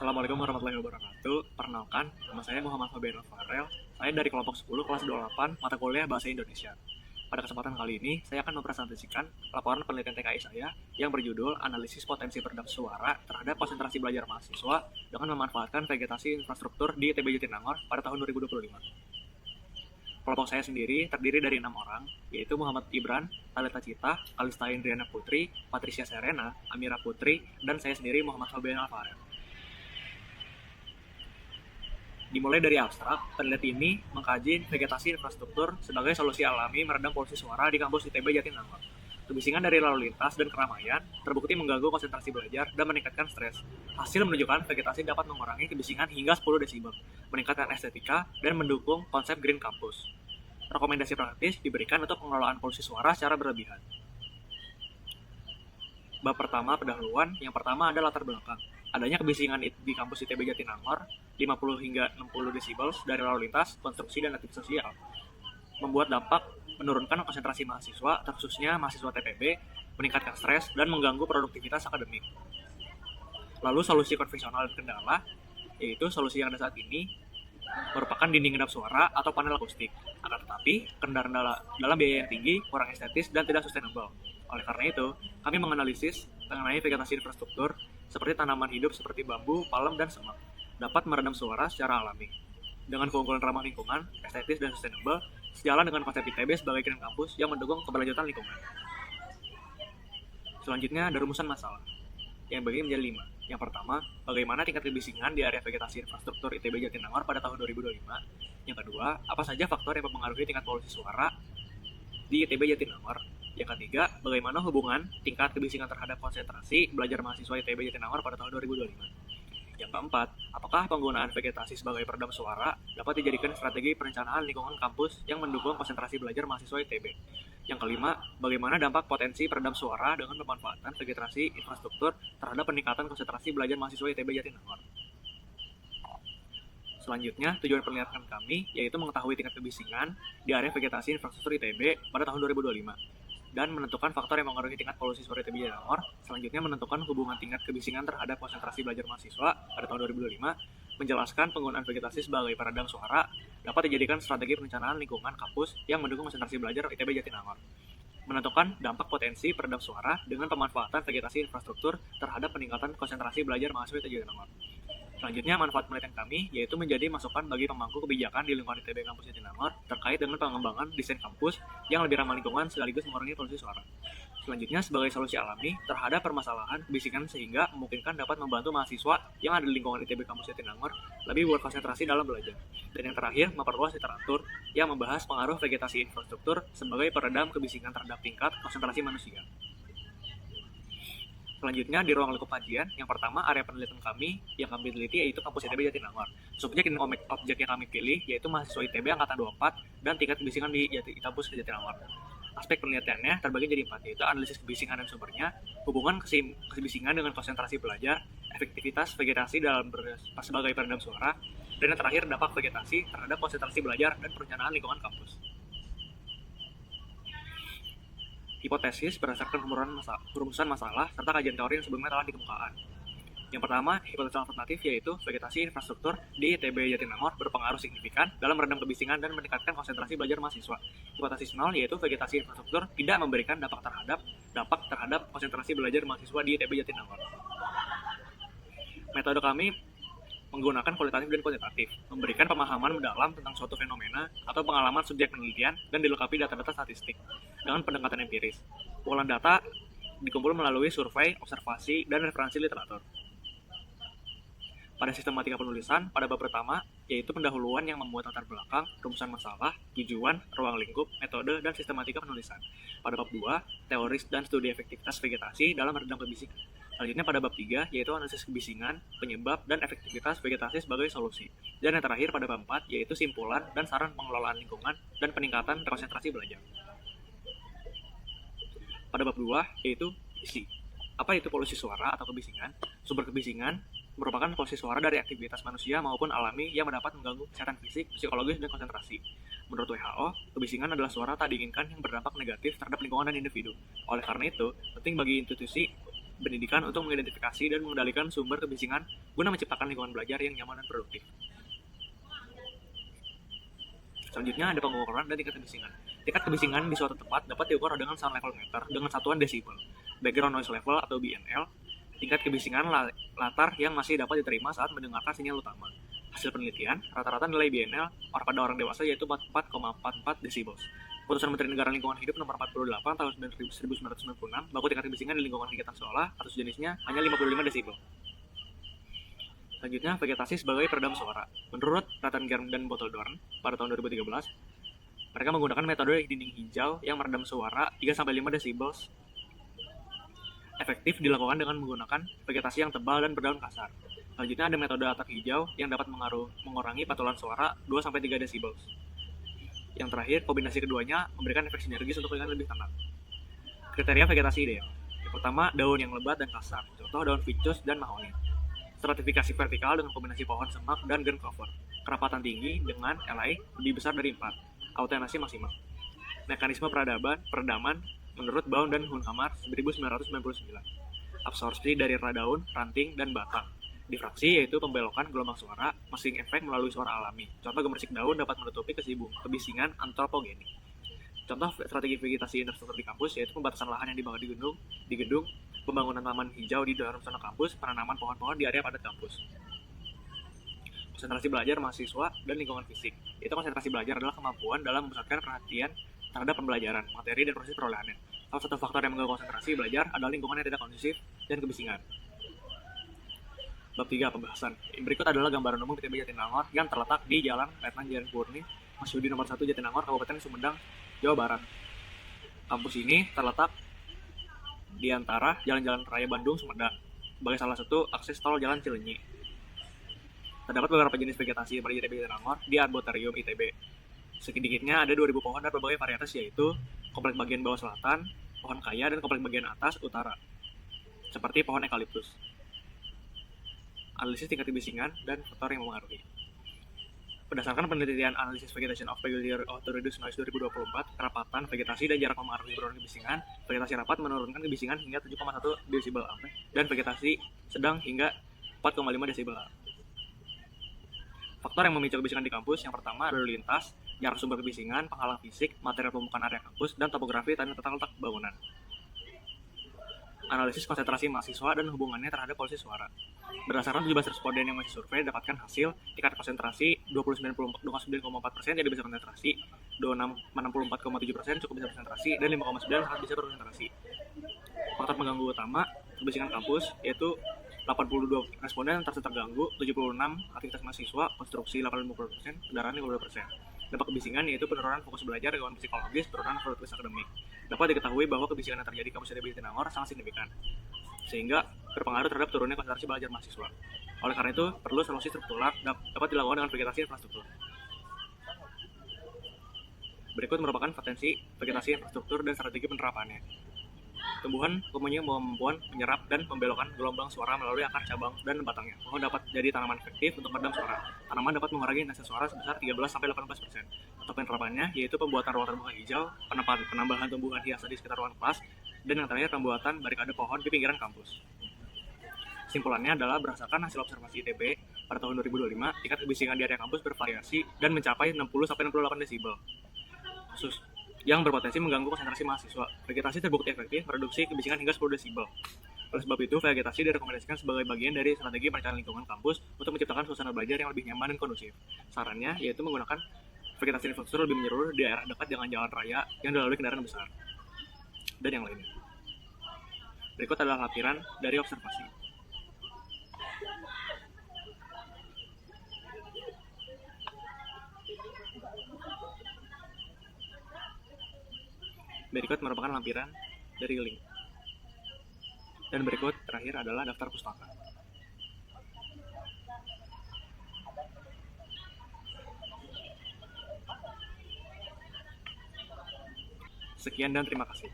Assalamualaikum warahmatullahi wabarakatuh. Perkenalkan, nama saya Muhammad Fabian Farel. Saya dari kelompok 10 kelas 28 mata kuliah Bahasa Indonesia. Pada kesempatan kali ini, saya akan mempresentasikan laporan penelitian TKI saya yang berjudul Analisis Potensi Peredam Suara terhadap Konsentrasi Belajar Mahasiswa dengan memanfaatkan vegetasi infrastruktur di ITB Jatinangor pada tahun 2025. Kelompok saya sendiri terdiri dari 6 orang, yaitu Muhammad Ibran, Talita Cita, Kalista Indriana Putri, Patricia Serena, Amira Putri, dan saya sendiri Muhammad Fabian Farel. Dimulai dari abstrak, peneliti ini mengkaji vegetasi infrastruktur sebagai solusi alami meredam polusi suara di kampus ITB Jatinangor. Kebisingan dari lalu lintas dan keramaian terbukti mengganggu konsentrasi belajar dan meningkatkan stres. Hasil menunjukkan vegetasi dapat mengurangi kebisingan hingga 10 desibel, meningkatkan estetika, dan mendukung konsep green campus. Rekomendasi praktis diberikan untuk pengelolaan polusi suara secara berlebihan. Bab pertama, pendahuluan. Yang pertama ada latar belakang. Adanya kebisingan di kampus ITB Jatinangor 50 hingga 60 desibel dari lalu lintas, konstruksi, dan aktivitas sosial membuat dampak menurunkan konsentrasi mahasiswa, terkhususnya mahasiswa TPB, meningkatkan stres, dan mengganggu produktivitas akademik. Lalu solusi konvensional dan kendala, yaitu solusi yang ada saat ini merupakan dinding kedap suara atau panel akustik. Akan tetapi, kendala dalam biaya yang tinggi, kurang estetis, dan tidak sustainable. Oleh karena itu, kami menganalisis mengenai vegetasi infrastruktur seperti tanaman hidup seperti bambu, palem, dan semak dapat meredam suara secara alami. Dengan keunggulan ramah lingkungan, estetis, dan sustainable, sejalan dengan konsep ITB sebagai green campus yang mendukung keberlanjutan lingkungan. Selanjutnya ada rumusan masalah, yang bagi menjadi 5. Yang pertama, bagaimana tingkat kebisingan di area vegetasi infrastruktur ITB Jatinangor pada tahun 2025. Yang kedua, apa saja faktor yang mempengaruhi tingkat polusi suara di ITB Jatinangor. Yang ketiga, bagaimana hubungan tingkat kebisingan terhadap konsentrasi belajar mahasiswa ITB Jatinangor pada tahun 2025. Yang keempat, apakah penggunaan vegetasi sebagai peredam suara dapat dijadikan strategi perencanaan lingkungan kampus yang mendukung konsentrasi belajar mahasiswa ITB. Yang kelima, bagaimana dampak potensi peredam suara dengan pemanfaatan vegetasi infrastruktur terhadap peningkatan konsentrasi belajar mahasiswa ITB Jatinangor. Selanjutnya, tujuan penelitian kami yaitu mengetahui tingkat kebisingan di area vegetasi infrastruktur ITB pada tahun 2025 dan menentukan faktor yang mempengaruhi tingkat polusi suara ITB Jatinangor. Selanjutnya, menentukan hubungan tingkat kebisingan terhadap konsentrasi belajar mahasiswa pada tahun 2025, menjelaskan penggunaan vegetasi sebagai peredam suara dapat dijadikan strategi perencanaan lingkungan kampus yang mendukung konsentrasi belajar ITB Jatinangor, menentukan dampak potensi peredam suara dengan pemanfaatan vegetasi infrastruktur terhadap peningkatan konsentrasi belajar mahasiswa ITB Jatinangor. Selanjutnya, manfaat penelitian kami yaitu menjadi masukan bagi pemangku kebijakan di lingkungan ITB Kampus Jatinangor terkait dengan pengembangan desain kampus yang lebih ramah lingkungan sekaligus mengurangi polusi suara. Selanjutnya, sebagai solusi alami terhadap permasalahan kebisingan sehingga memungkinkan dapat membantu mahasiswa yang ada di lingkungan ITB Kampus Jatinangor lebih berkonsentrasi dalam belajar. Dan yang terakhir, memperluas literatur yang membahas pengaruh vegetasi infrastruktur sebagai peredam kebisingan terhadap tingkat konsentrasi manusia. Selanjutnya, di ruang lingkup kajian, yang pertama area penelitian kami yang kami teliti yaitu kampus ITB Jatinangor. Subjek dan objek yang kami pilih yaitu mahasiswa ITB angkatan 24 dan tingkat kebisingan di kampus Jatinangor. Aspek penelitiannya terbagi jadi 4, yaitu analisis kebisingan dan sumbernya, hubungan kebisingan dengan konsentrasi belajar, efektivitas vegetasi dalam sebagai peredam suara, dan yang terakhir dampak vegetasi terhadap konsentrasi belajar dan perencanaan lingkungan kampus. Hipotesis berdasarkan rumusan masalah serta kajian teori yang sebelumnya telah dikemukakan. Yang pertama, hipotesis alternatif yaitu vegetasi infrastruktur di ITB Jatinangor berpengaruh signifikan dalam meredam kebisingan dan meningkatkan konsentrasi belajar mahasiswa. Hipotesis 0 yaitu vegetasi infrastruktur tidak memberikan dampak terhadap konsentrasi belajar mahasiswa di ITB Jatinangor. Metode kami menggunakan kualitatif dan kuantitatif, memberikan pemahaman mendalam tentang suatu fenomena atau pengalaman subjek penelitian dan dilengkapi data-data statistik dengan pendekatan empiris. Pengumpulan data dikumpul melalui survei, observasi, dan referensi literatur. Pada sistematika penulisan, pada bab pertama, yaitu pendahuluan yang memuat latar belakang, rumusan masalah, tujuan, ruang lingkup, metode, dan sistematika penulisan. Pada bab 2, teoris dan studi efektivitas vegetasi dalam meredam kebisingan. Selanjutnya pada bab 3, yaitu analisis kebisingan, penyebab, dan efektivitas vegetasi sebagai solusi. Dan yang terakhir pada bab 4, yaitu simpulan dan saran pengelolaan lingkungan dan peningkatan konsentrasi belajar. Pada bab 2, yaitu isi. Apa itu polusi suara atau kebisingan? Sumber kebisingan merupakan polusi suara dari aktivitas manusia maupun alami yang dapat mengganggu kesehatan fisik, psikologis, dan konsentrasi. Menurut WHO, kebisingan adalah suara tak diinginkan yang berdampak negatif terhadap lingkungan dan individu. Oleh karena itu, penting bagi institusi pendidikan untuk mengidentifikasi dan mengendalikan sumber kebisingan guna menciptakan lingkungan belajar yang nyaman dan produktif. Selanjutnya ada pengukuran dan tingkat kebisingan. Tingkat kebisingan di suatu tempat dapat diukur dengan sound level meter dengan satuan desibel. Background noise level atau BNL, tingkat kebisingan latar yang masih dapat diterima saat mendengarkan sinyal utama. Hasil penelitian, rata-rata nilai BNL pada orang dewasa yaitu 44,44 desibel. Keputusan Menteri Negara Lingkungan Hidup nomor 48 tahun 1996 baku tingkat kebisingan di lingkungan kegiatan sekolah atau sejenisnya hanya 55 desibel. Selanjutnya, vegetasi sebagai peredam suara. Menurut Rattengerm dan Boteldorn pada tahun 2013, mereka menggunakan metode dinding hijau yang meredam suara 3-5 desibel. Efektif dilakukan dengan menggunakan vegetasi yang tebal dan berdaun kasar. Selanjutnya ada metode atap hijau yang dapat mengurangi patulan suara 2-3 desibel. Yang terakhir, kombinasi keduanya memberikan efek sinergis untuk lingkungan lebih tenang. Kriteria vegetasi ideal. Yang pertama, daun yang lebat dan kasar. Contoh daun ficus dan mahoni. Stratifikasi vertikal dengan kombinasi pohon semak dan ground cover. Kerapatan tinggi dengan Li lebih besar dari 4. Autenasi maksimal. Mekanisme peredaman menurut Baum dan Hunhammer 1999. Absorpsi dari daun, ranting, dan batang. Difraksi yaitu pembelokan gelombang suara, masing efek melalui suara alami. Contoh gemersik daun dapat menutupi kebisingan antropogenik. Contoh strategi vegetasi infrastruktur di kampus yaitu pembatasan lahan yang dibangun di gedung, pembangunan taman hijau di dalam zona kampus, penanaman pohon-pohon di area padat kampus. Konsentrasi belajar mahasiswa dan lingkungan fisik. Itu konsentrasi belajar adalah kemampuan dalam memusatkan perhatian terhadap pembelajaran, materi, dan proses perolehannya. Salah satu faktor yang mengganggu konsentrasi belajar adalah lingkungan yang tidak kondusif dan kebisingan. Bab 3. Pembahasan. Berikut adalah gambaran umum ITB Jatinangor yang terletak di Jalan Letnan Jalan Purni, Masyudi nomor 1 Jatinangor, Kabupaten Sumedang, Jawa Barat. Kampus ini terletak di antara Jalan-Jalan Raya Bandung Sumedang sebagai salah satu akses tol Jalan Cileunyi. Terdapat beberapa jenis vegetasi pada ITB Jatinangor di Arboretum ITB. Sedikitnya ada 2000 pohon dan berbagai varietas yaitu komplek bagian bawah selatan, pohon kaya, dan komplek bagian atas utara, seperti pohon eukaliptus. Analisis tingkat kebisingan dan faktor yang mempengaruhi. Berdasarkan penelitian Analysis Vegetation of Peculiar to Reduce Noise 2024, kerapatan vegetasi dan jarak mempengaruhi penurunan kebisingan. Vegetasi rapat menurunkan kebisingan hingga 7,1 desibel dan vegetasi sedang hingga 4,5 desibel. Faktor yang memicu kebisingan di kampus yang pertama lalu lintas, jarak sumber kebisingan, penghalang fisik, material pembukaan area kampus, dan topografi dan tata letak bangunan. Analisis konsentrasi mahasiswa dan hubungannya terhadap polusi suara. Berdasarkan 17 responden yang masih survei, dapatkan hasil tingkat konsentrasi 29,4% jadi bisa konsentrasi, 64,7% cukup bisa konsentrasi, dan 5,9% sangat bisa berkonsentrasi. Faktor pengganggu utama kebisingan kampus yaitu 82 responden terasa terganggu, 76 aktivitas mahasiswa, konstruksi 80%, kendaraan 50%. Dampak kebisingan yaitu penurunan fokus belajar, gangguan psikologis, penurunan produktivitas akademik. Dapat diketahui bahwa kebisingan yang terjadi di kampus ITB Jatinangor sangat signifikan, sehingga berpengaruh terhadap turunnya konsentrasi belajar mahasiswa. Oleh karena itu, perlu solusi struktural dapat dilakukan dengan vegetasi infrastruktur. Berikut merupakan potensi vegetasi infrastruktur dan strategi penerapannya. Tumbuhan mempunyai kemampuan menyerap dan membelokkan gelombang suara melalui akar, cabang, dan batangnya. Pohon dapat jadi tanaman efektif untuk meredam suara. Tanaman dapat mengurangi intensitas suara sebesar 13-18%. Untuk penerapannya yaitu pembuatan ruang terbuka hijau, penambahan tumbuhan hias di sekitar ruang kelas, dan yang terakhir pembuatan barikade pohon di pinggiran kampus. Simpulannya adalah berdasarkan hasil observasi ITB pada tahun 2025, tingkat kebisingan di area kampus bervariasi dan mencapai 60-68 desibel. Khusus yang berpotensi mengganggu konsentrasi mahasiswa. Vegetasi terbukti efektif mereduksi kebisingan hingga 10 desibel. Oleh sebab itu, vegetasi direkomendasikan sebagai bagian dari strategi perencanaan lingkungan kampus untuk menciptakan suasana belajar yang lebih nyaman dan kondusif. Sarannya yaitu menggunakan vegetasi infrastruktur lebih menyeluruh di daerah dekat dengan jalan raya yang dilalui kendaraan besar, dan yang lainnya. Berikut adalah lampiran dari observasi. Berikut merupakan lampiran dari link. Dan berikut terakhir adalah daftar pustaka. Sekian dan terima kasih.